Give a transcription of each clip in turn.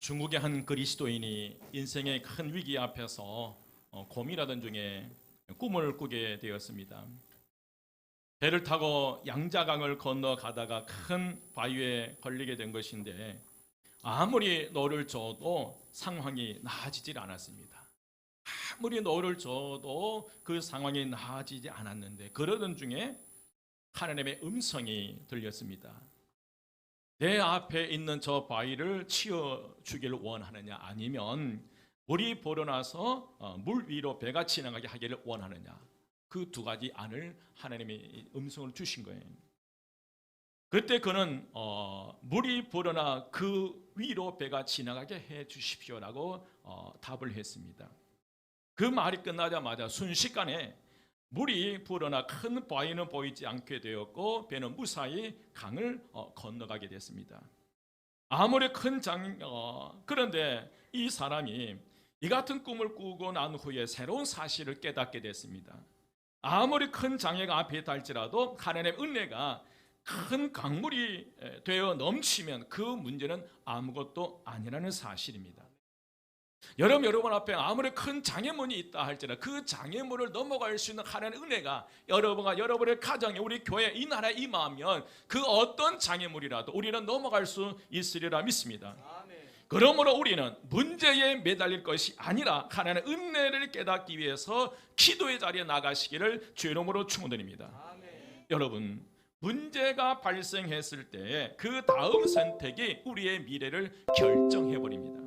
중국의 한 그리스도인이 인생의 큰 위기 앞에서 고민하던 중에 꿈을 꾸게 되었습니다. 배를 타고 양자강을 건너가다가 큰 바위에 걸리게 된 것인데 아무리 노를 저어도 상황이 나아지질 않았습니다. 아무리 노를 저어도 그 상황이 나아지지 않았는데 그러던 중에 하나님의 음성이 들렸습니다. 내 앞에 있는 저 바위를 치워주기를 원하느냐, 아니면 물이 불어나서 물 위로 배가 지나가게 하기를 원하느냐, 그 두 가지 안을 하나님이 음성을 주신 거예요. 그때 그는 물이 불어나 그 위로 배가 지나가게 해 주십시오라고 답을 했습니다. 그 말이 끝나자마자 순식간에 물이 불어나 큰 바위는 보이지 않게 되었고 배는 무사히 강을 건너가게 됐습니다. 아무리 큰 그런데 이 사람이 이 같은 꿈을 꾸고 난 후에 새로운 사실을 깨닫게 됐습니다. 아무리 큰 장애가 앞에 있다 할지라도 하나님의 은혜가 큰 강물이 되어 넘치면 그 문제는 아무것도 아니라는 사실입니다. 여러분 앞에 아무리 큰 장애물이 있다 할지라도 그 장애물을 넘어갈 수 있는 하나님의 은혜가 여러분과 여러분의 가정에, 우리 교회, 이 나라에 임하면 그 어떤 장애물이라도 우리는 넘어갈 수 있으리라 믿습니다. 그러므로 우리는 문제에 매달릴 것이 아니라 하나님의 은혜를 깨닫기 위해서 기도의 자리에 나가시기를 주의 이름으로 축원드립니다. 여러분, 문제가 발생했을 때 그 다음 선택이 우리의 미래를 결정해버립니다.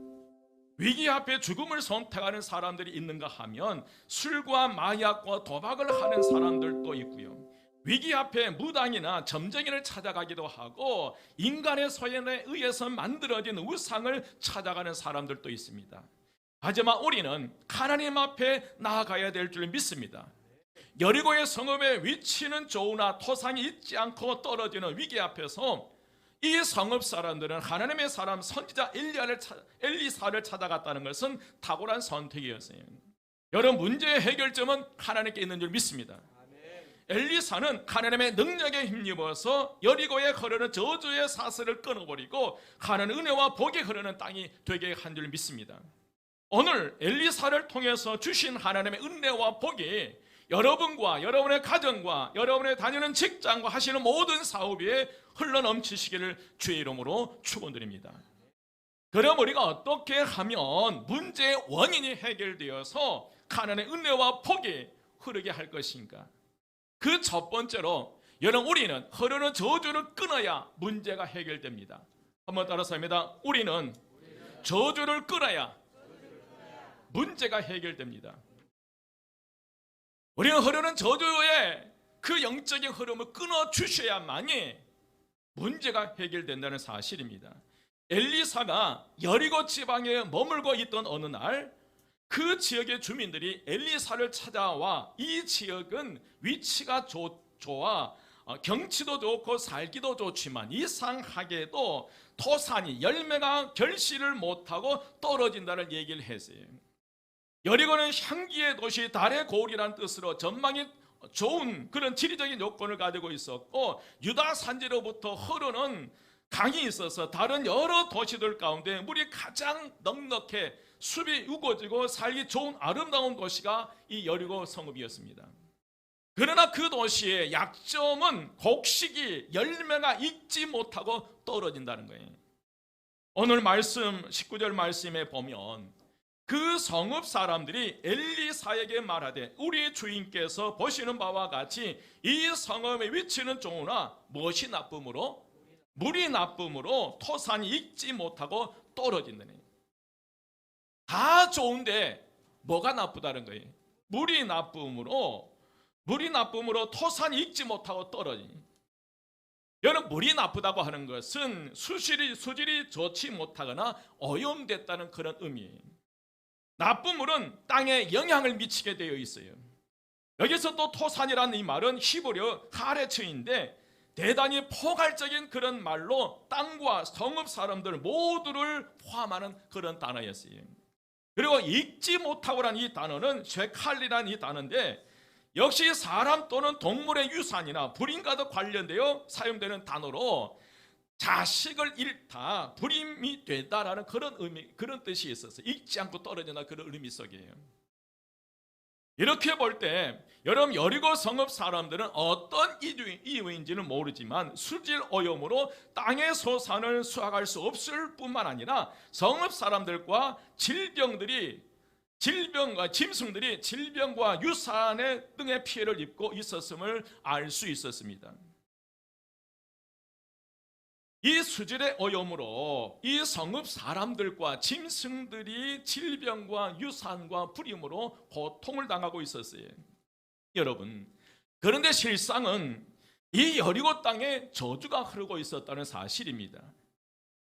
위기 앞에 죽음을 선택하는 사람들이 있는가 하면 술과 마약과 도박을 하는 사람들도 있고요. 위기 앞에 무당이나 점쟁이를 찾아가기도 하고 인간의 소견에 의해서 만들어진 우상을 찾아가는 사람들도 있습니다. 하지만 우리는 하나님 앞에 나아가야 될 줄 믿습니다. 여리고의 성읍의 위치는 좋으나 토상이 있지 않고 떨어지는 위기 앞에서 이 성읍 사람들은 하나님의 사람 선지자 엘리사를 찾아갔다는 것은 탁월한 선택이었어요. 여러분, 문제의 해결점은 하나님께 있는 줄 믿습니다. 엘리사는 하나님의 능력에 힘입어서 여리고에 흐르는 저주의 사슬을 끊어버리고 하나님의 은혜와 복이 흐르는 땅이 되게 한 줄 믿습니다. 오늘 엘리사를 통해서 주신 하나님의 은혜와 복이 여러분과 여러분의 가정과 여러분의 다니는 직장과 하시는 모든 사업에 흘러넘치시기를 주의 이름으로 축원드립니다. 그럼 우리가 어떻게 하면 문제의 원인이 해결되어서 하나님의 은혜와 복이 흐르게 할 것인가? 그 첫 번째로 여러분, 우리는 흐르는 저주를 끊어야 문제가 해결됩니다. 한번 따라서 합니다. 우리는 저주를 끊어야 문제가 해결됩니다. 우리는 흐르는 저주의 그 영적인 흐름을 끊어주셔야만이 문제가 해결된다는 사실입니다. 엘리사가 여리고 지방에 머물고 있던 어느 날 그 지역의 주민들이 엘리사를 찾아와 이 지역은 위치가 좋아 경치도 좋고 살기도 좋지만 이상하게도 토산이 열매가 결실을 못하고 떨어진다는 얘기를 했어요. 여리고는 향기의 도시, 달의 고을이라는 뜻으로 전망이 좋은 그런 지리적인 요건을 가지고 있었고 유다 산지로부터 흐르는 강이 있어서 다른 여러 도시들 가운데 물이 가장 넉넉해 숲이 우거지고 살기 좋은 아름다운 도시가 이 여리고 성읍이었습니다. 그러나 그 도시의 약점은 곡식이 열매가 익지 못하고 떨어진다는 거예요. 오늘 말씀 19절 말씀에 보면 그 성읍 사람들이 엘리사에게 말하되 우리 주인께서 보시는 바와 같이 이 성읍의 위치는 좋으나 무엇이 나쁨으로? 물이 나쁨으로 토산이 익지 못하고 떨어진다네. 다 좋은데 뭐가 나쁘다는 거예요? 물이 나쁨으로 토산이 익지 못하고 떨어지니. 여러분, 물이 나쁘다고 하는 것은 수질이 좋지 못하거나 오염됐다는 그런 의미예요. 나쁜 물은 땅에 영향을 미치게 되어 있어요. 여기서 또 토산이라는 이 말은 히브리어 하레츠인데 대단히 포괄적인 그런 말로 땅과 성읍 사람들 모두를 포함하는 그런 단어였어요. 그리고 익지 못하고라는 이 단어는 쉐칼리라는 이 단어인데 역시 사람 또는 동물의 유산이나 불인과도 관련되어 사용되는 단어로 자식을 잃다, 불임이 되다라는 그런 의미, 그런 뜻이 있었어요. 잊지 않고 떨어진다, 그런 의미 속이에요. 이렇게 볼 때 여러분, 여리고 성읍 사람들은 어떤 이유인지는 모르지만 수질 오염으로 땅의 소산을 수확할 수 없을 뿐만 아니라 성읍 사람들과 짐승들이 질병과 유산의 등의 피해를 입고 있었음을 알 수 있었습니다. 이 수질의 오염으로 이 성읍 사람들과 짐승들이 질병과 유산과 불임으로 고통을 당하고 있었어요. 여러분, 그런데 실상은 이 여리고 땅에 저주가 흐르고 있었다는 사실입니다.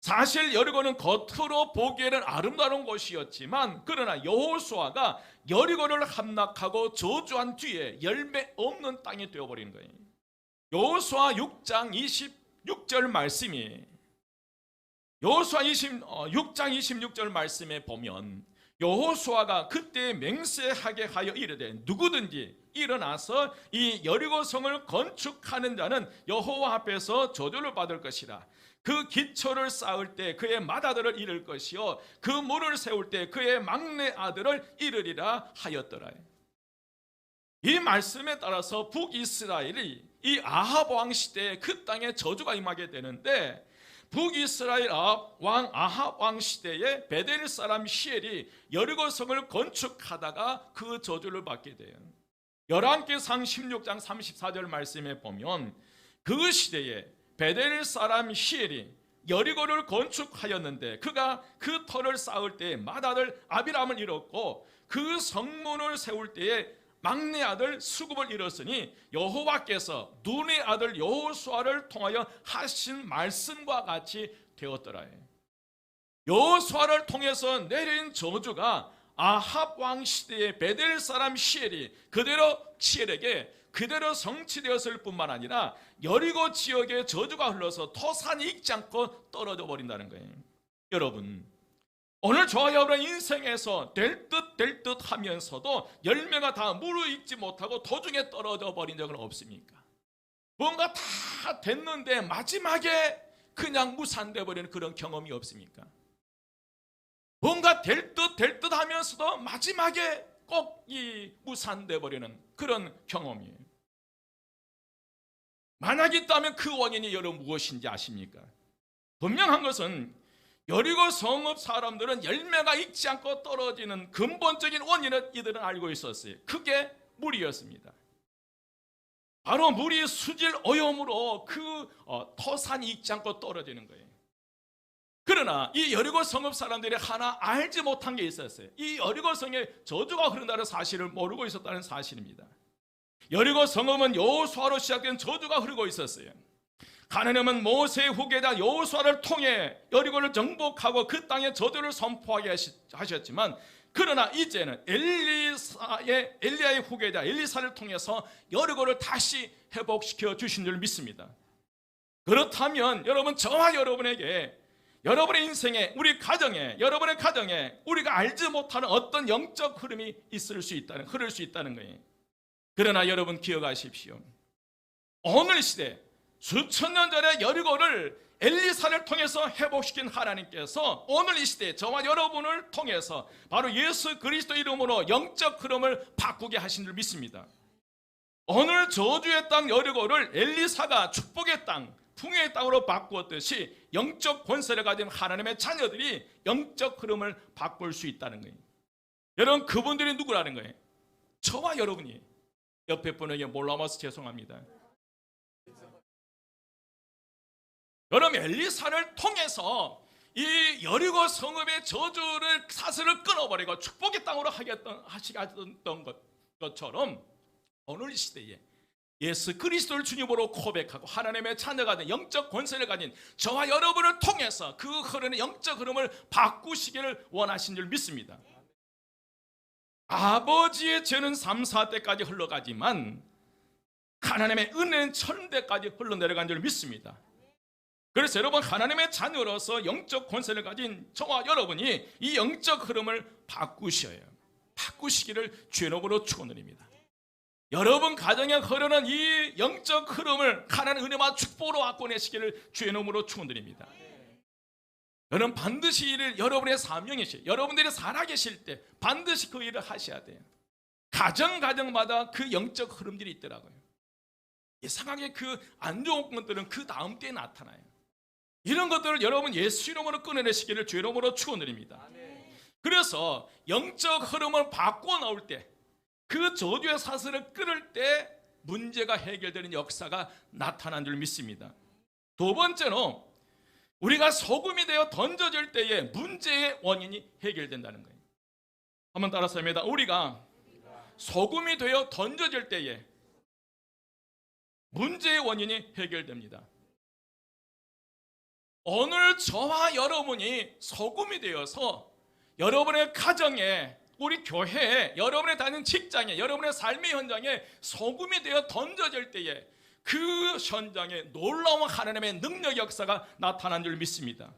사실 여리고는 겉으로 보기에는 아름다운 곳이었지만, 그러나 여호수아가 여리고를 함락하고 저주한 뒤에 열매 없는 땅이 되어버린 거예요. 여호수아 6장 26절 말씀이, 여호수아 6장 26절 말씀에 보면 여호수아가 그때 맹세하게 하여 이르되 누구든지 일어나서 이 여리고 성을 건축하는 자는 여호와 앞에서 저주를 받을 것이라. 그 기초를 쌓을 때 그의 맏아들을 잃을 것이요 그 문을 세울 때 그의 막내 아들을 잃으리라 하였더라. 이 말씀에 따라서 북이스라엘이 이 아합 왕 시대에 그 땅에 저주가 임하게 되는데, 북이스라엘 왕 아합 왕 시대에 베델 사람 시엘이 여리고 성을 건축하다가 그 저주를 받게 돼요. 열왕기상 16장 34절 말씀에 보면 그 시대에 베델 사람 시엘이 여리고를 건축하였는데 그가 그 터를 쌓을 때에 맏아들 아비람을 잃었고 그 성문을 세울 때에 막내 아들 수굽을 잃었으니 여호와께서 눈의 아들 여호수아를 통하여 하신 말씀과 같이 되었더라. 여호수아를 통해서 내린 저주가 아합 왕 시대의 베델 사람 시엘이 시엘에게 그대로 성취되었을 뿐만 아니라 여리고 지역에 저주가 흘러서 토산이 익지 않고 떨어져 버린다는 거예요. 여러분, 오늘 저와 여러분의 인생에서 될 듯 하면서도 열매가 다 무르익지 못하고 도중에 떨어져 버린 적은 없습니까? 뭔가 다 됐는데 마지막에 그냥 무산돼 버리는 그런 경험이 없습니까? 뭔가 될 듯 하면서도 마지막에 꼭 이 무산돼 버리는 그런 경험이에요. 만약 있다면 그 원인이 여러분 무엇인지 아십니까? 분명한 것은 여리고 성읍 사람들은 열매가 익지 않고 떨어지는 근본적인 원인을 이들은 알고 있었어요. 그게 물이었습니다. 바로 물이 수질 오염으로 그 토산이 익지 않고 떨어지는 거예요. 그러나 이 여리고 성읍 사람들이 하나 알지 못한 게 있었어요. 이 여리고 성에 저주가 흐른다는 사실을 모르고 있었다는 사실입니다. 여리고 성읍은 여호수아로 시작된 저주가 흐르고 있었어요. 하나님은 모세의 후계자 여호수아를 통해 여리고를 정복하고 그 땅에 저주를 선포하게 하셨지만, 그러나 이제는 엘리야의 후계자 엘리사를 통해서 여리고를 다시 회복시켜 주신 줄 믿습니다. 그렇다면 여러분, 저와 여러분에게, 여러분의 인생에, 우리 가정에, 여러분의 가정에 우리가 알지 못하는 어떤 영적 흐름이 흐를 수 있다는 거예요. 그러나 여러분 기억하십시오. 오늘 시대 수천 년 전에 여리고를 엘리사를 통해서 회복시킨 하나님께서 오늘 이 시대에 저와 여러분을 통해서 바로 예수 그리스도 이름으로 영적 흐름을 바꾸게 하신 줄 믿습니다. 오늘 저주의 땅 여리고를 엘리사가 축복의 땅, 풍요의 땅으로 바꾸었듯이 영적 권세를 가진 하나님의 자녀들이 영적 흐름을 바꿀 수 있다는 거예요. 여러분, 그분들이 누구라는 거예요? 저와 여러분이. 옆에 분에게 몰라봐서 죄송합니다. 여러분, 엘리사를 통해서 이 여리고 성읍의 저주를 사슬을 끊어버리고 축복의 땅으로 하시던 것처럼 오늘 이 시대에 예수 그리스도를 주님으로 고백하고 하나님의 자녀가 된 영적 권세를 가진 저와 여러분을 통해서 그 흐르는 영적 흐름을 바꾸시기를 원하신 줄 믿습니다. 아버지의 죄는 3, 4대까지 흘러가지만 하나님의 은혜는 1000대까지 흘러내려간 줄 믿습니다. 그래서 여러분, 하나님의 자녀로서 영적 권세를 가진 저와 여러분이 이 영적 흐름을 바꾸시기를 주의 이름으로 축원드립니다. 여러분 가정에 흐르는 이 영적 흐름을 하나님의 은혜와 축복으로 바꿔내시기를 주의 이름으로 축원드립니다. 여러분 반드시 이를 여러분의 사명이시, 여러분들이 살아계실 때 반드시 그 일을 하셔야 돼요. 가정마다 그 영적 흐름들이 있더라고요. 이상하게 그 안 좋은 것들은 그 다음 때에 나타나요. 이런 것들을 여러분 예수 이름으로 끊어내시기를 주의 이름으로 축원드립니다. 그래서 영적 흐름을 바꿔 나올 때, 그 저주의 사슬을 끊을 때 문제가 해결되는 역사가 나타난 줄 믿습니다. 두 번째는 우리가 소금이 되어 던져질 때에 문제의 원인이 해결된다는 거예요. 한번 따라서 합니다. 우리가 소금이 되어 던져질 때에 문제의 원인이 해결됩니다. 오늘 저와 여러분이 소금이 되어서 여러분의 가정에, 우리 교회에, 여러분의 다니는 직장에, 여러분의 삶의 현장에 소금이 되어 던져질 때에 그 현장에 놀라운 하나님의 능력 역사가 나타난 줄 믿습니다.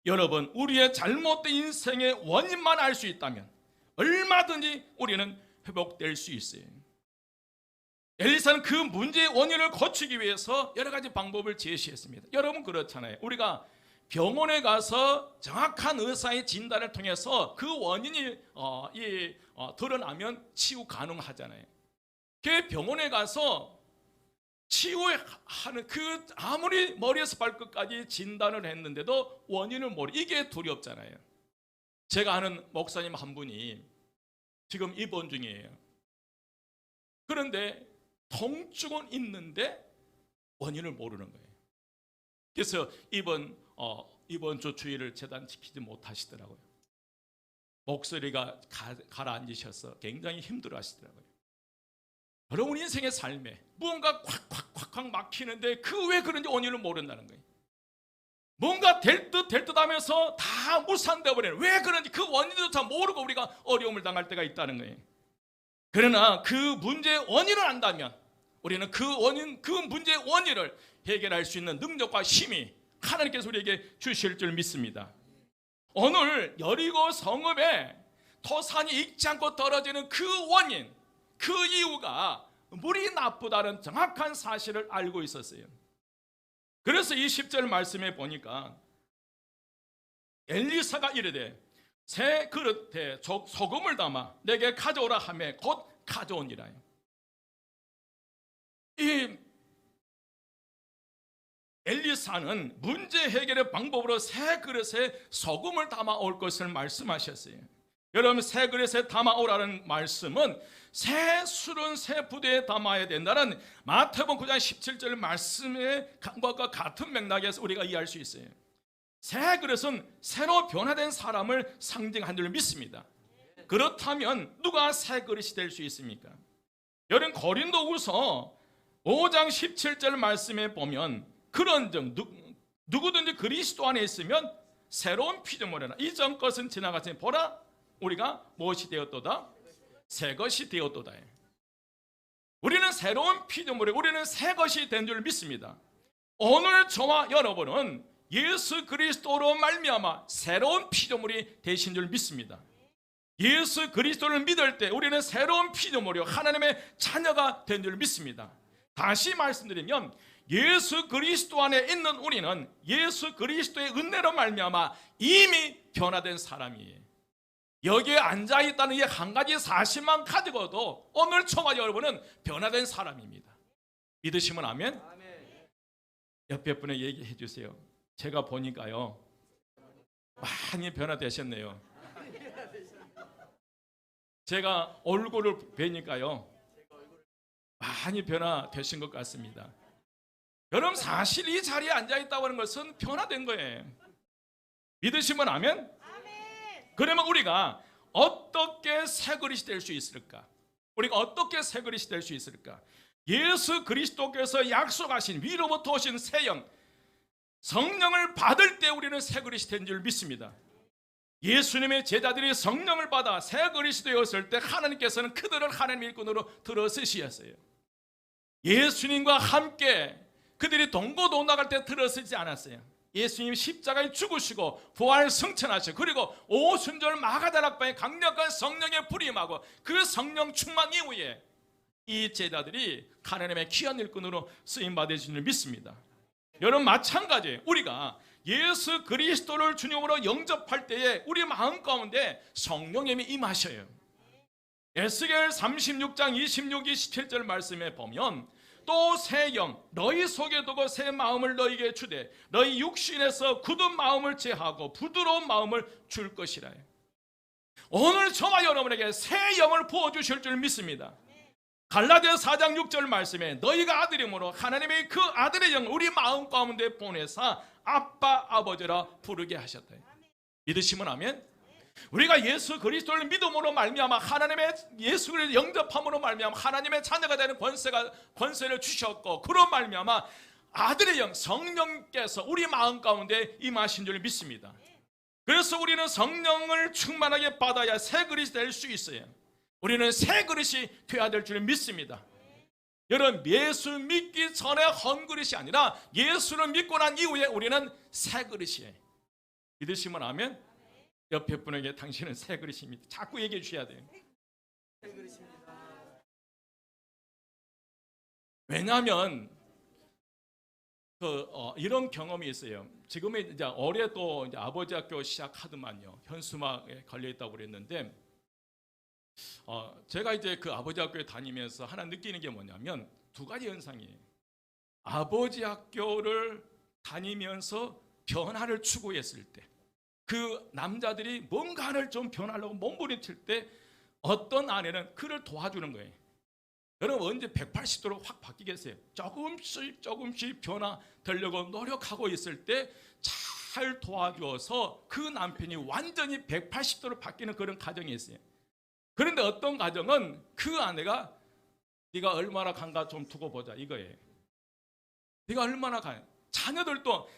여러분, 우리의 잘못된 인생의 원인만 알 수 있다면 얼마든지 우리는 회복될 수 있어요. 엘리사는 그 문제의 원인을 고치기 위해서 여러 가지 방법을 제시했습니다. 여러분 그렇잖아요. 우리가 병원에 가서 정확한 의사의 진단을 통해서 그 원인이 드러나면 치유 가능하잖아요. 그 병원에 가서 치유하는 그 아무리 머리에서 발끝까지 진단을 했는데도 원인을 모르, 이게 두렵잖아요. 제가 아는 목사님 한 분이 지금 입원 중이에요. 그런데 통증은 있는데 원인을 모르는 거예요. 그래서 이번 주 주일을 재단지키지 못하시더라고요. 목소리가 가라앉으셔서 굉장히 힘들어 하시더라고요. 여러분 인생의 삶에 무언가 콱콱콱콱 막히는데 그 왜 그런지 원인을 모른다는 거예요. 뭔가 될 듯 하면서 다 무산되어 버리는, 왜 그런지 그 원인조차 모르고 우리가 어려움을 당할 때가 있다는 거예요. 그러나 그 문제의 원인을 안다면 우리는 그 문제의 원인을 해결할 수 있는 능력과 힘이 하나님께서 우리에게 주실 줄 믿습니다. 오늘 여리고 성읍에 토산이 익지 않고 떨어지는 그 원인, 그 이유가 물이 나쁘다는 정확한 사실을 알고 있었어요. 그래서 이 10절 말씀에 보니까 엘리사가 이르되 새 그릇에 소금을 담아 내게 가져오라 하매 곧 가져오니라. 이 엘리사는 문제 해결의 방법으로 새 그릇에 소금을 담아 올 것을 말씀하셨어요. 여러분 새 그릇에 담아 오라는 말씀은 새 술은 새 부대에 담아야 된다는 마태복음 9장 17절 말씀의 것과 같은 맥락에서 우리가 이해할 수 있어요. 새 그릇은 새로 변화된 사람을 상징한 줄 믿습니다. 그렇다면 누가 새 그릇이 될 수 있습니까? 여러분 고린도후서 5장 17절 말씀에 보면 그런즉 누구든지 그리스도 안에 있으면 새로운 피조물이라. 이전 것은 지나갔으니 보라 우리가 무엇이 되었도다? 새 것이 되었도다. 우리는 새로운 피조물에, 우리는 새 것이 된 줄 믿습니다. 오늘 저와 여러분은 예수 그리스도로 말미암아 새로운 피조물이 되신 줄 믿습니다. 예수 그리스도를 믿을 때 우리는 새로운 피조물이요 하나님의 자녀가 된 줄 믿습니다. 다시 말씀드리면 예수 그리스도 안에 있는 우리는 예수 그리스도의 은혜로 말미암아 이미 변화된 사람이에요. 여기에 앉아있다는 이 한 가지 사실만 가지고도 오늘 저와 여러분은 변화된 사람입니다. 믿으시면 아멘? 옆에 분에 얘기해 주세요. 제가 보니까요 많이 변화되셨네요. 제가 얼굴을 뵈니까요 많이 변화되신 것 같습니다. 여러분 사실 이 자리에 앉아있다고 하는 것은 변화된 거예요. 믿으시면 아멘? 그러면 우리가 어떻게 새 그릇이 될 수 있을까? 우리가 어떻게 새 그릇이 될 수 있을까? 예수 그리스도께서 약속하신 위로부터 오신 새 영, 성령을 받을 때 우리는 새 그릇이 된 줄 믿습니다. 예수님의 제자들이 성령을 받아 새 그릇이 되었을 때 하나님께서는 그들을 하나님의 일꾼으로 들어쓰셨어요. 예수님과 함께 그들이 동고동락할 때 들어쓰지 않았어요. 예수님이 십자가에 죽으시고 부활 승천하시고 그리고 오순절 마가다락방에 강력한 성령의 불임하고 그 성령 충만 이후에 이 제자들이 하나님의 귀한 일꾼으로 쓰임 받으신 줄 믿습니다. 여러분, 마찬가지예요. 우리가 예수 그리스도를 주님으로 영접할 때에 우리 마음 가운데 성령님이 임하셔요. 에스겔 36장 26, 27절 말씀에 보면 또 새 영 너희 속에 두고 새 마음을 너희에게 주되 너희 육신에서 굳은 마음을 제하고 부드러운 마음을 줄 것이라. 오늘 저와 여러분에게 새 영을 부어주실 줄 믿습니다. 갈라디아 4장 6절 말씀에 너희가 아들이므로 하나님의 그 아들의 영을 우리 마음 가운데 보내사 아빠 아버지라 부르게 하셨다. 믿으시면 아멘. 우리가 예수 그리스도를 믿음으로 말미암아 하나님의 예수 그리스도를 영접함으로 말미암아 하나님의 자녀가 되는 권세를 주셨고, 그런 말미암아 아들의 영 성령께서 우리 마음 가운데 임하신 줄 믿습니다. 그래서 우리는 성령을 충만하게 받아야 새 그릇이 될 수 있어요. 우리는 새 그릇이 되어야 될 줄 믿습니다. 여러분, 예수 믿기 전에 헌 그릇이 아니라 예수를 믿고 난 이후에 우리는 새 그릇이에요. 믿으시면 아멘. 옆에 분에게 당신은 새 그릇입니다. 자꾸 얘기해 주셔야 돼요. 새 그릇입니다. 왜냐하면 이런 경험이 있어요. 지금은 이제 올해 또 이제 아버지 학교 시작하더만요. 현수막에 걸려 있다고 그랬는데, 제가 이제 그 아버지 학교에 다니면서 하나 느끼는 게 뭐냐면 두 가지 현상이에요. 아버지 학교를 다니면서 변화를 추구했을 때, 그 남자들이 뭔가를 좀 변하려고 몸부림칠 때 어떤 아내는 그를 도와주는 거예요. 여러분, 언제 180도로 확 바뀌겠어요? 조금씩 변화되려고 노력하고 있을 때 잘 도와줘서 그 남편이 완전히 180도로 바뀌는 그런 가정이 있어요. 그런데 어떤 가정은 그 아내가 네가 얼마나 간가 좀 두고 보자 이거예요. 네가 얼마나 가. 자녀들도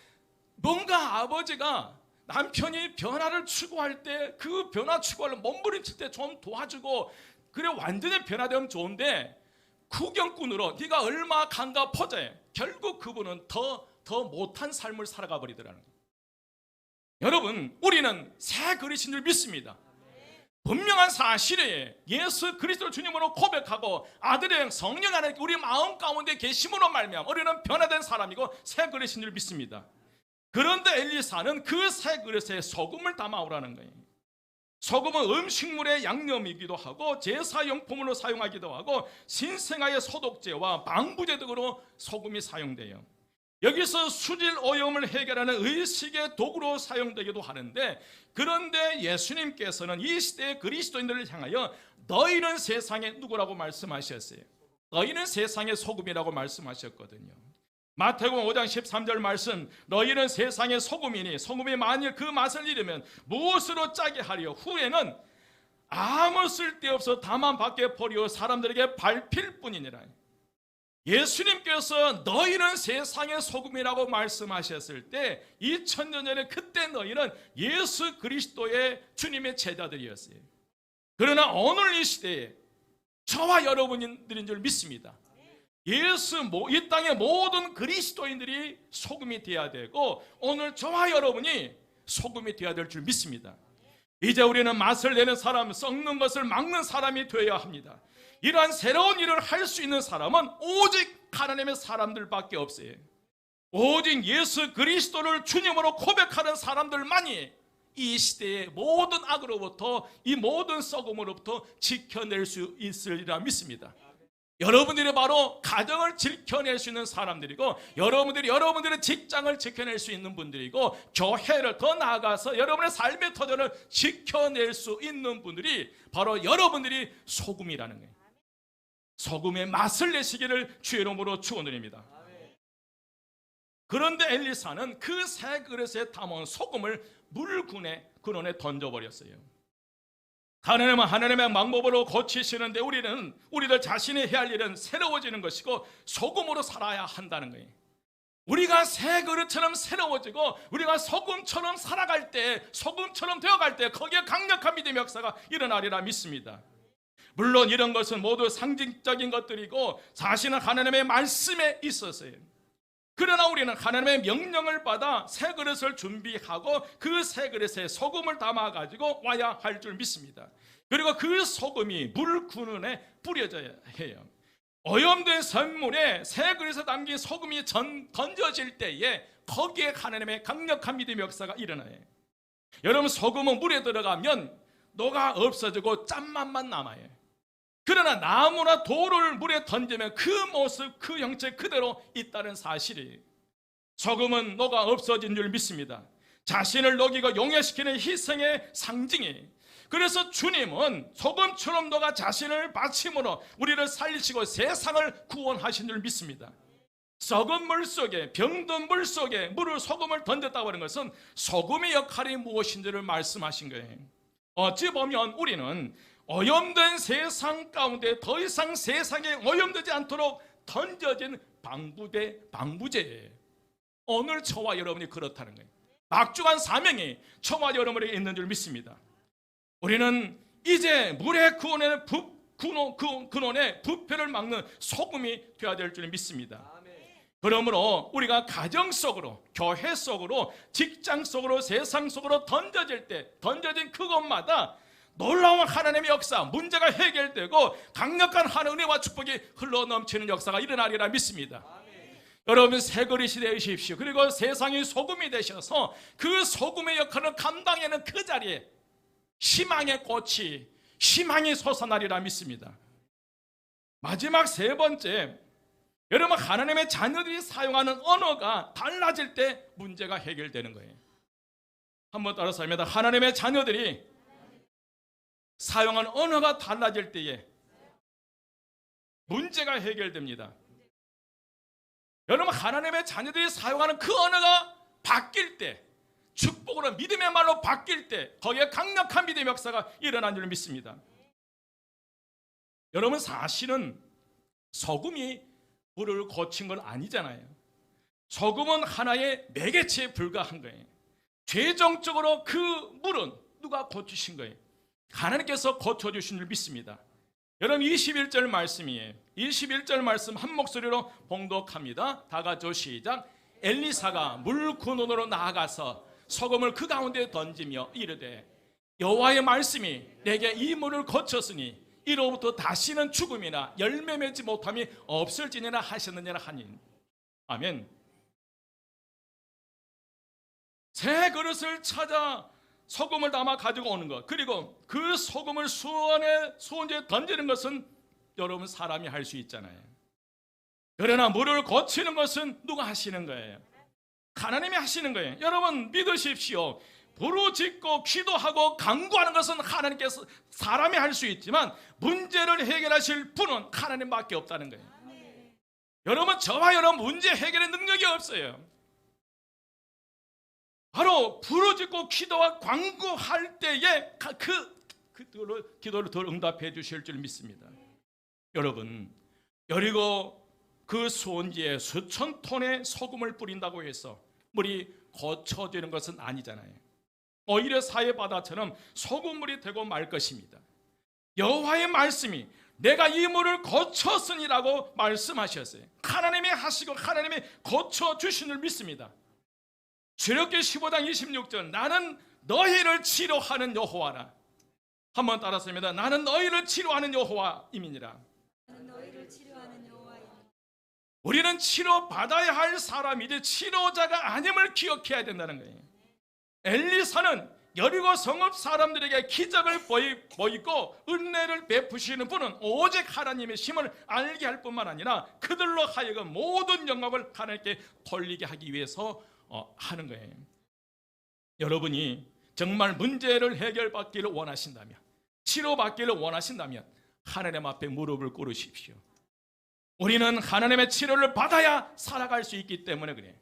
뭔가 아버지가 남편이 변화를 추구할 때 그 변화 추구하려면 몸부림칠 때 좀 도와주고, 그래 완전히 변화되면 좋은데 구경꾼으로 네가 얼마 간가 퍼져요. 결국 그분은 더 못한 삶을 살아가 버리더라는 거예요. 여러분, 우리는 새 그릇인 줄 믿습니다. 분명한 사실이에요. 예수 그리스도 주님으로 고백하고 아들의 영 성령 안에 우리 마음 가운데 계심으로 말미암아 우리는 변화된 사람이고 새 그릇인 줄 믿습니다. 그런데 엘리사는 그 새 그릇에 소금을 담아오라는 거예요. 소금은 음식물의 양념이기도 하고 제사용품으로 사용하기도 하고 신생아의 소독제와 방부제 등으로 소금이 사용돼요. 여기서 수질 오염을 해결하는 의식의 도구로 사용되기도 하는데, 그런데 예수님께서는 이 시대의 그리스도인들을 향하여 너희는 세상의 누구라고 말씀하셨어요? 너희는 세상의 소금이라고 말씀하셨거든요. 마태복음 5장 13절 말씀, 너희는 세상의 소금이니 소금이 만일 그 맛을 잃으면 무엇으로 짜게 하리요? 후에는 아무 쓸데없어 다만 밖에 버리어 사람들에게 밟힐 뿐이니라. 예수님께서 너희는 세상의 소금이라고 말씀하셨을 때 2000년 전에 그때 너희는 예수 그리스도의 주님의 제자들이었어요. 그러나 오늘 이 시대에 저와 여러분들인 줄 믿습니다. 이 땅의 모든 그리스도인들이 소금이 되어야 되고 오늘 저와 여러분이 소금이 되어야 될 줄 믿습니다. 이제 우리는 맛을 내는 사람, 썩는 것을 막는 사람이 되어야 합니다. 이러한 새로운 일을 할 수 있는 사람은 오직 하나님의 사람들밖에 없어요. 오직 예수 그리스도를 주님으로 고백하는 사람들만이 이 시대의 모든 악으로부터, 이 모든 썩음으로부터 지켜낼 수 있으리라 믿습니다. 여러분들이 바로 가정을 지켜낼 수 있는 사람들이고, 여러분들의 직장을 지켜낼 수 있는 분들이고, 교회를 더 나아가서 여러분의 삶의 터전을 지켜낼 수 있는 분들이 바로 여러분들이 소금이라는 거예요. 소금의 맛을 내시기를 주의 이름으로 축원드립니다. 그런데 엘리사는 그 새 그릇에 담은 소금을 물군의 근원에 던져버렸어요. 하나님은 하나님의 방법으로 고치시는데 우리들 자신이 해야 할 일은 새로워지는 것이고 소금으로 살아야 한다는 거예요. 우리가 새 그릇처럼 새로워지고 우리가 소금처럼 살아갈 때, 소금처럼 되어갈 때 거기에 강력한 믿음의 역사가 일어나리라 믿습니다. 물론 이런 것은 모두 상징적인 것들이고 사실은 하나님의 말씀에 있었어요. 그러나 우리는 하나님의 명령을 받아 새 그릇을 준비하고 그 새 그릇에 소금을 담아가지고 와야 할 줄 믿습니다. 그리고 그 소금이 물 근원에 뿌려져야 해요. 오염된 샘물에 새 그릇에 담긴 소금이 던져질 때에 거기에 하나님의 강력한 믿음의 역사가 일어나요. 여러분, 소금은 물에 들어가면 녹아 없어지고 짠맛만 남아요. 그러나 나무나 돌을 물에 던지면 그 모습, 그 형체 그대로 있다는 사실이, 소금은 녹아 없어진 줄 믿습니다. 자신을 녹이고 용해시키는 희생의 상징이, 그래서 주님은 소금처럼 녹아 자신을 바침으로 우리를 살리시고 세상을 구원하신 줄 믿습니다. 썩은 물 속에, 병든 물 속에 소금을 던졌다고 하는 것은 소금의 역할이 무엇인지를 말씀하신 거예요. 어찌 보면 우리는 오염된 세상 가운데 더 이상 세상에 오염되지 않도록 던져진 방부제예요. 오늘 저와 여러분이 그렇다는 거예요. 막중한 사명이 저와 여러분에게 있는 줄 믿습니다. 우리는 이제 물의 근원의 부패를 막는 소금이 되어야 될 줄 믿습니다. 그러므로 우리가 가정 속으로, 교회 속으로, 직장 속으로, 세상 속으로 던져진 그것마다 놀라운 하나님의 역사, 문제가 해결되고 강력한 하나님의 은혜와 축복이 흘러넘치는 역사가 일어나리라 믿습니다. 여러분, 새 그릇이 되십시오. 그리고 세상의 소금이 되셔서 그 소금의 역할을 감당하는 그 자리에 희망의 꽃이, 희망이 솟아나리라 믿습니다. 마지막 세 번째, 여러분, 하나님의 자녀들이 사용하는 언어가 달라질 때 문제가 해결되는 거예요. 한번 따라서 합니다. 하나님의 자녀들이 사용하는 언어가 달라질 때에 문제가 해결됩니다. 여러분, 하나님의 자녀들이 사용하는 그 언어가 바뀔 때, 축복으로 믿음의 말로 바뀔 때 거기에 강력한 믿음의 역사가 일어난 줄 믿습니다. 여러분, 사실은 소금이 물을 고친 건 아니잖아요. 소금은 하나의 매개체에 불과한 거예요. 최종적으로 그 물은 누가 고치신 거예요? 하나님께서 고쳐주신 줄 믿습니다. 여러분, 21절 말씀이에요. 21절 말씀 한 목소리로 봉독합니다. 다 같이 시작. 엘리사가 물 근원으로 나아가서 소금을 그 가운데 던지며 이르되 여호와의 말씀이 내게 이 물을 고쳤으니 이로부터 다시는 죽음이나 열매 맺지 못함이 없을지니라 하셨느니라 하니. 아멘. 새 그릇을 찾아 소금을 담아 가지고 오는 것, 그리고 그 소금을 수원지에 던지는 것은 여러분 사람이 할 수 있잖아요. 그러나 물을 고치는 것은 누가 하시는 거예요? 하나님이 하시는 거예요. 여러분 믿으십시오. 부르짖고 기도하고 간구하는 것은 하나님께서, 사람이 할 수 있지만 문제를 해결하실 분은 하나님밖에 없다는 거예요. 여러분, 저와 여러분 문제 해결의 능력이 없어요. 바로 부르짖고 기도와 간구할 때에 기도를 더 응답해 주실 줄 믿습니다. 여러분, 여리고 그 수원지에 수천 톤의 소금을 뿌린다고 해서 물이 고쳐지는 것은 아니잖아요. 오히려 사해바다처럼 소금물이 되고 말 것입니다. 여호와의 말씀이 내가 이 물을 고쳤으니라고 말씀하셨어요. 하나님이 하시고 하나님이 고쳐주신 줄 믿습니다. 출애굽기 15장 26절, 나는 너희를 치료하는 여호와라. 한번 따라서 합니다. 나는 너희를 치료하는 여호와임이니라. 우리는 치료받아야 할 사람이지 치료자가 아님을 기억해야 된다는 거예요. 엘리사는 여리고 성읍 사람들에게 기적을 보이고 은혜를 베푸시는 분은 오직 하나님의 힘을 알게 할 뿐만 아니라 그들로 하여금 모든 영광을 하나님께 돌리게 하기 위해서 하는 거예요. 여러분이 정말 문제를 해결받기를 원하신다면, 치료받기를 원하신다면 하나님 앞에 무릎을 꿇으십시오. 우리는 하나님의 치료를 받아야 살아갈 수 있기 때문에 그래요.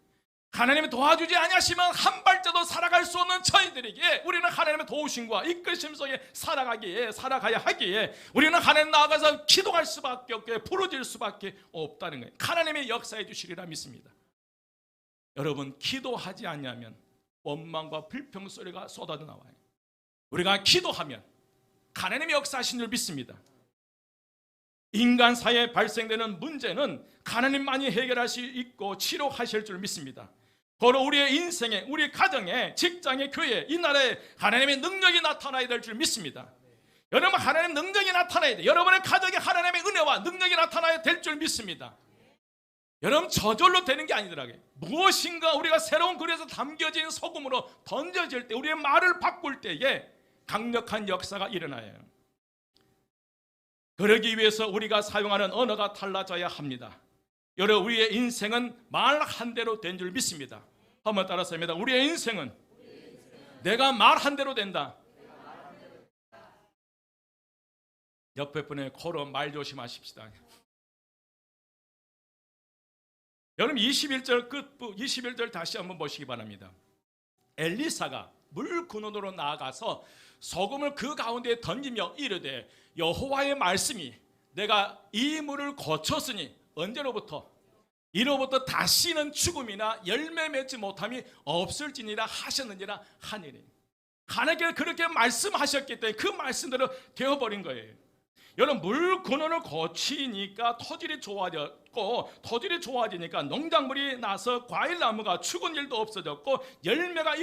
하나님이 도와주지 아니하시면 한 발자도 살아갈 수 없는 저희들에게 우리는 하나님의 도우심과 이끄심 속에 살아가야 하기에 우리는 하나님 나아가서 기도할 수밖에 없게, 부르짖을 수밖에 없다는 거예요. 하나님의 역사해 주시리라 믿습니다. 여러분, 기도하지 않으면 원망과 불평 소리가 쏟아져 나와요. 우리가 기도하면 하나님의 역사하신 줄 믿습니다. 인간 사회에 발생되는 문제는 하나님만이 해결할 수 있고 치료하실 줄 믿습니다. 바로 우리의 인생에, 우리 가정에, 직장에, 교회에, 이 나라에 하나님의 능력이 나타나야 될 줄 믿습니다. 여러분 하나님의 능력이 나타나야 돼. 여러분의 가정에 하나님의 은혜와 능력이 나타나야 될 줄 믿습니다. 여러분 저절로 되는 게 아니더라고요. 무엇인가 우리가 새로운 글에서 담겨진 소금으로 던져질 때, 우리의 말을 바꿀 때에 강력한 역사가 일어나요. 그러기 위해서 우리가 사용하는 언어가 달라져야 합니다. 여러분 우리의 인생은 말 한 대로 된 줄 믿습니다. 한번 따라서 합니다. 우리의 인생은 내가 말 한 대로 된다. 옆에 분의 코로 말 조심하십시다. 여러분 21절 끝부 21절 다시 한번 보시기 바랍니다. 엘리사가 물 근원으로 나아가서 소금을 그 가운데에 던지며 이르되 여호와의 말씀이 내가 이 물을 거쳤으니 언제로부터? 이로부터 다시는 죽음이나 열매 맺지 못함이 없을지니라 하셨느니라 하니니. 하나님께서 그렇게 말씀하셨기 때문에 그 말씀대로 되어버린 거예요. 여러분 물 근원을 거치니까 토질이 좋아졌고, 토질이 좋아지니까 농작물이 나서 과일나무가 죽은 일도 없어졌고, 열매가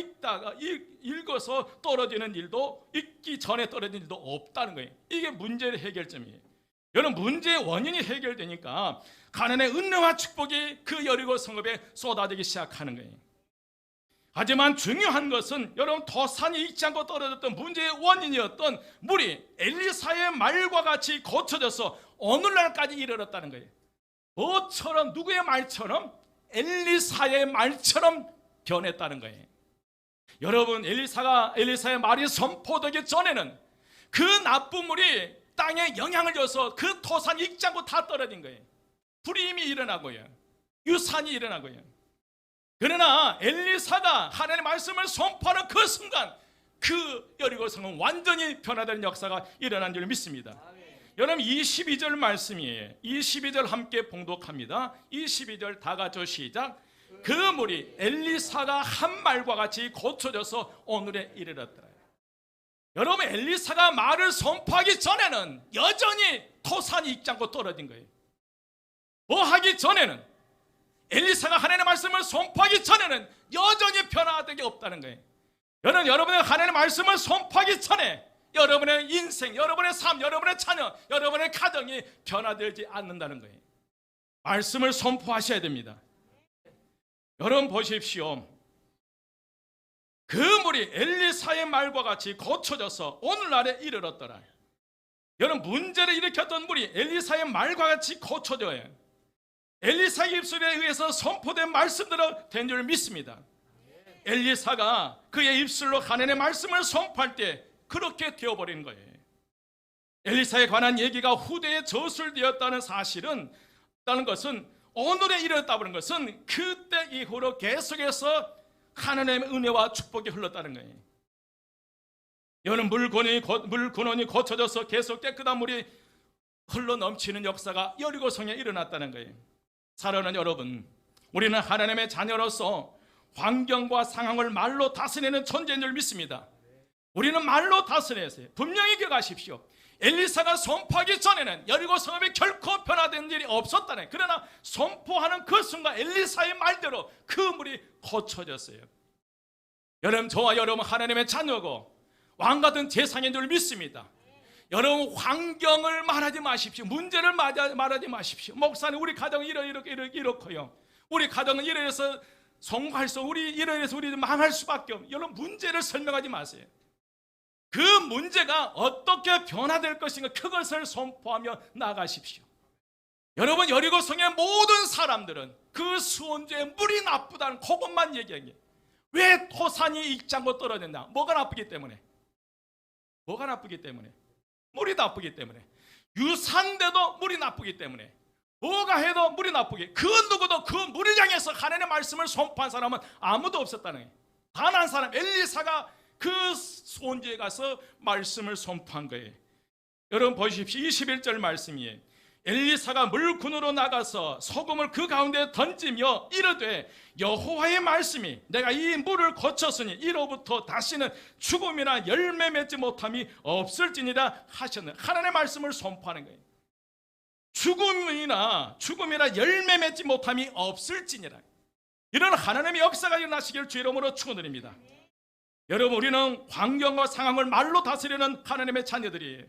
익어서 떨어지는 일도, 익기 전에 떨어지는 일도 없다는 거예요. 이게 문제의 해결점이에요. 여러분 문제의 원인이 해결되니까 가나안의 은혜와 축복이 그 여리고 성읍에 쏟아지기 시작하는 거예요. 하지만 중요한 것은 여러분 토산이 익지 않고 떨어졌던 문제의 원인이었던 물이 엘리사의 말과 같이 고쳐져서 오늘날까지 이르렀다는 거예요. 뭐처럼, 누구의 말처럼? 엘리사의 말처럼 변했다는 거예요. 여러분 엘리사의 말이 선포되기 전에는 그 나쁜 물이 땅에 영향을 줘서 그 토산이 익지 않고 다 떨어진 거예요. 불임이 일어나고요, 유산이 일어나고요. 그러나 엘리사가 하나님의 말씀을 선포하는 그 순간 그 여리고 성은 완전히 변화되는 역사가 일어난 줄 믿습니다. 여러분 22절 말씀이에요. 22절 함께 봉독합니다. 22절 다 같이 시작. 그 물이 엘리사가 한 말과 같이 고쳐져서 오늘에 이르렀더라. 여러분 엘리사가 말을 선포하기 전에는 여전히 토산이 익지 않고 떨어진 거예요. 뭐 하기 전에는, 엘리사가 하나님의 말씀을 선포하기 전에는 여전히 변화된 게 없다는 거예요. 여러분의 하나님의 말씀을 선포하기 전에 여러분의 인생, 여러분의 삶, 여러분의 자녀, 여러분의 가정이 변화되지 않는다는 거예요. 말씀을 선포하셔야 됩니다. 여러분 보십시오. 그 물이 엘리사의 말과 같이 고쳐져서 오늘날에 이르렀더라. 여러분 문제를 일으켰던 물이 엘리사의 말과 같이 고쳐져요. 엘리사의 입술에 의해서 선포된 말씀대로 된 줄 믿습니다. 엘리사가 그의 입술로 하나님의 말씀을 선포할 때 그렇게 되어버린 거예요. 엘리사에 관한 얘기가 후대에 저술되었다는 사실은, 다는 것은, 오늘에 이르렀다는 것은 그때 이후로 계속해서 하나님의 은혜와 축복이 흘렀다는 거예요. 여러분 물 근원이 고쳐져서 계속 깨끗한 물이 흘러 넘치는 역사가 여리고성에 일어났다는 거예요. 사랑하는 여러분, 우리는 하나님의 자녀로서 환경과 상황을 말로 다스리는 존재인 줄 믿습니다. 우리는 말로 다스려야해요. 분명히 기억하십시오. 엘리사가 선포하기 전에는 여리고 성읍에 결코 변화된 일이 없었다네. 그러나 선포하는 그 순간 엘리사의 말대로 그 물이 고쳐졌어요. 여러분 저와 여러분 하나님의 자녀고 왕같은 재상인 줄 믿습니다. 여러분 환경을 말하지 마십시오. 문제를 말하지 마십시오. 목사님 우리 가정은 이렇고요. 우리 가정은 이래서 성공할 수, 이래서 우리 망할 수밖에 없는. 여러분 문제를 설명하지 마세요. 그 문제가 어떻게 변화될 것인가 그것을 선포하며 나가십시오. 여러분 여리고성의 모든 사람들은 그 수원지에 물이 나쁘다는 그것만 얘기하는. 왜 토산이 익지 않고 떨어졌냐? 뭐가 나쁘기 때문에. 뭐가 나쁘기 때문에. 물이 나쁘기 때문에. 유산돼도 물이 나쁘기 때문에. 뭐가 해도 물이 나쁘기. 그 누구도 그 물을 향해서 하나님의 말씀을 선포한 사람은 아무도 없었다는 거예요. 단 한 사람 엘리사가 그 수원지에 가서 말씀을 선포한 거예요. 여러분 보십시오. 21절 말씀이에요. 엘리사가 물군으로 나가서 소금을 그 가운데 던지며 이르되 여호와의 말씀이 내가 이 물을 거쳤으니 이로부터 다시는 죽음이나 열매 맺지 못함이 없을지니라 하셨네. 하나님의 말씀을 선포하는 거예요. 죽음이나 열매 맺지 못함이 없을지니라. 이런 하나님의 역사가 일어나시길 주 이름으로 축원드립니다. 여러분 우리는 환경과 상황을 말로 다스리는 하나님의 자녀들이에요.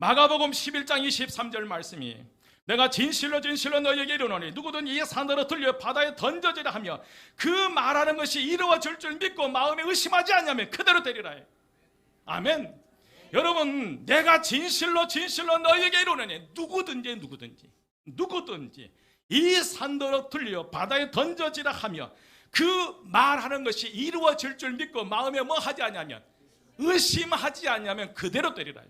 마가복음 11장 23절 말씀이 내가 진실로 진실로 너희에게 이르노니 누구든 이 산으로 들려 바다에 던져지라 하며 그 말하는 것이 이루어질 줄 믿고 마음에 의심하지 않냐면 그대로 되리라. 아멘. 여러분, 내가 진실로 진실로 너희에게 이르노니 누구든지 이 산으로 들려 바다에 던져지라 하며 그 말하는 것이 이루어질 줄 믿고 마음에 뭐 하지 않냐면 의심하지 않냐면 그대로 되리라.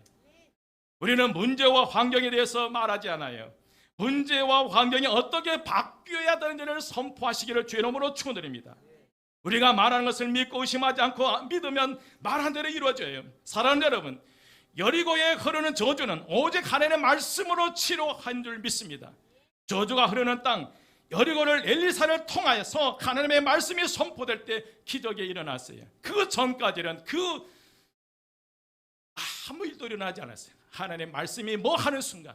우리는 문제와 환경에 대해서 말하지 않아요. 문제와 환경이 어떻게 바뀌어야 되는지를 선포하시기를 주의 이름으로 축원드립니다. 우리가 말하는 것을 믿고 의심하지 않고 믿으면 말한 대로 이루어져요. 사랑하는 여러분, 여리고에 흐르는 저주는 오직 하나님의 말씀으로 치료한 줄 믿습니다. 저주가 흐르는 땅 여리고를 엘리사를 통하여서 하나님의 말씀이 선포될 때 기적이 일어났어요. 그 전까지는 아무 일도 일어나지 않았어요. 하나님의 말씀이 뭐 하는 순간,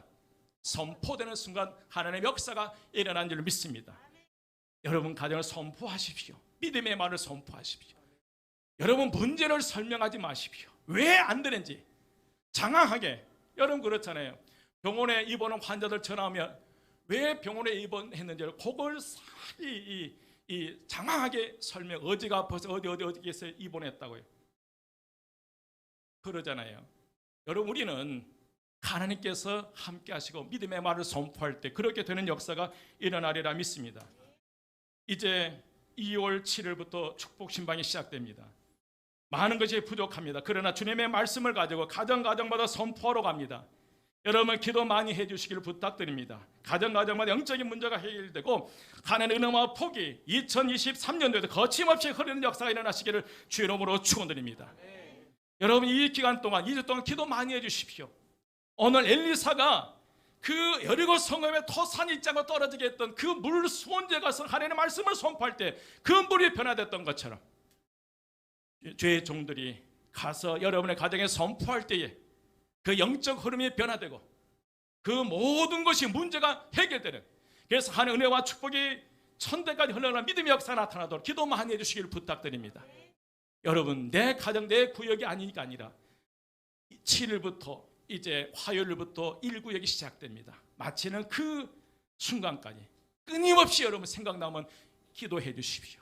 선포되는 순간 하나님의 역사가 일어난 줄 믿습니다. 여러분 가정을 선포하십시오. 믿음의 말을 선포하십시오. 여러분 문제를 설명하지 마십시오. 왜 안 되는지 장황하게. 여러분 그렇잖아요. 병원에 입원한 환자들 전화하면 왜 병원에 입원했는지를 그걸 장황하게 설명. 어디가 아파서 어디에서 입원했다고요. 그러잖아요. 여러분 우리는 하나님께서 함께 하시고 믿음의 말을 선포할 때 그렇게 되는 역사가 일어나리라 믿습니다. 이제 2월 7일부터 축복 신방이 시작됩니다. 많은 것이 부족합니다. 그러나 주님의 말씀을 가지고 가정마다 선포하러 갑니다. 여러분 기도 많이 해주시기를 부탁드립니다. 가정마다 영적인 문제가 해결되고 하나님의 은혜와 복이 2023년도에도 거침없이 흐르는 역사가 일어나시기를 주의 이름으로 축원드립니다. 여러분 이 기간 동안 2주 동안 기도 많이 해주십시오. 오늘 엘리사가 그 여리고 성읍에 토산이 있지 않고 떨어지게 했던 그 물 수온지에 가서 하나님의 말씀을 선포할 때 그 물이 변화됐던 것처럼 죄의 종들이 가서 여러분의 가정에 선포할 때에 그 영적 흐름이 변화되고 그 모든 것이 문제가 해결되는, 그래서 하나님의 은혜와 축복이 천대까지 흘러가는 믿음의 역사가 나타나도록 기도 많이 해주시기를 부탁드립니다. 여러분 내 가정 내 구역이 아니라 7일부터 이제 화요일부터 1구역이 시작됩니다. 마치는 그 순간까지 끊임없이 여러분 생각나면 기도해 주십시오.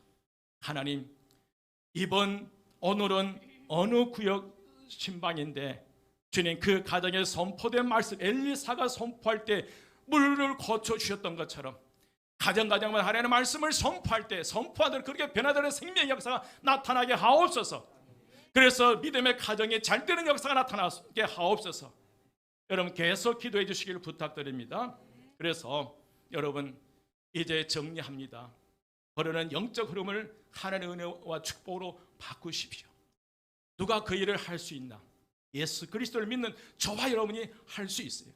하나님 오늘은 어느 구역 신방인데 주님 그 가정에 선포된 말씀 엘리사가 선포할 때 물을 고쳐주셨던 것처럼 가정마다 하나님의 말씀을 선포할 때 선포하던 그렇게 변화되는 생명의 역사가 나타나게 하옵소서. 그래서 믿음의 가정이 잘 되는 역사가 나타나게 하옵소서. 여러분 계속 기도해 주시기를 부탁드립니다. 그래서 여러분 이제 정리합니다. 흐르는 영적 흐름을 하나님의 은혜와 축복으로 바꾸십시오. 누가 그 일을 할 수 있나? 예수 그리스도를 믿는 저와 여러분이 할 수 있어요.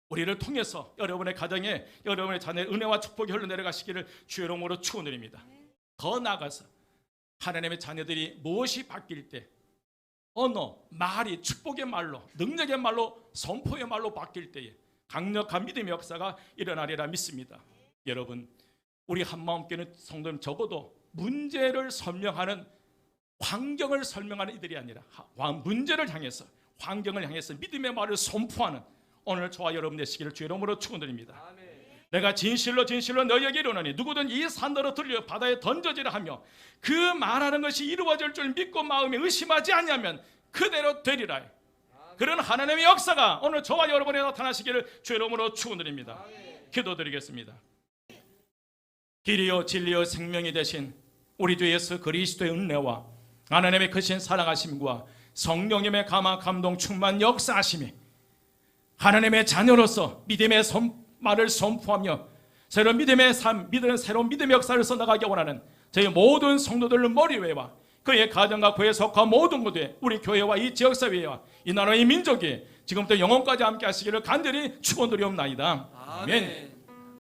우리를 통해서 여러분의 가정에 여러분의 자녀의 은혜와 축복이 흘러내려가시기를 주의 이름으로 축원드립니다. 더 나아가서 하나님의 자녀들이 무엇이 바뀔 때 언어, 말이 축복의 말로, 능력의 말로, 선포의 말로 바뀔 때에 강력한 믿음의 역사가 일어나리라 믿습니다. 여러분 우리 한마음교회는 성도님 적어도 문제를 설명하는, 환경을 설명하는 이들이 아니라 문제를 향해서, 환경을 향해서 믿음의 말을 선포하는 오늘 저와 여러분 되시기를 주의 이름으로 축원드립니다. 내가 진실로 너희에게 이르노니 누구든 이 산으로 들려 바다에 던져지라 하며 그 말하는 것이 이루어질 줄 믿고 마음에 의심하지 않냐면 그대로 되리라. 그런 하나님의 역사가 오늘 저와 여러분에 나타나시기를 주의 이름으로 축원드립니다. 기도드리겠습니다. 길이요 진리요 생명이 되신 우리 주 예수 그리스도의 은혜와 하나님의 크신 사랑하심과 성령님의 감화 감동 충만 역사하심이 하나님의 자녀로서 믿음의 말을 선포하며 새로운 믿음의 삶, 새로운 믿음의 역사를 써나가기 원하는 저희 모든 성도들 머리회와 그의 가정과 그에 속한 모든 무대, 우리 교회와 이 지역사회와 이 나라의 민족이 지금부터 영원까지 함께 하시기를 간절히 축원드리옵나이다. 아멘.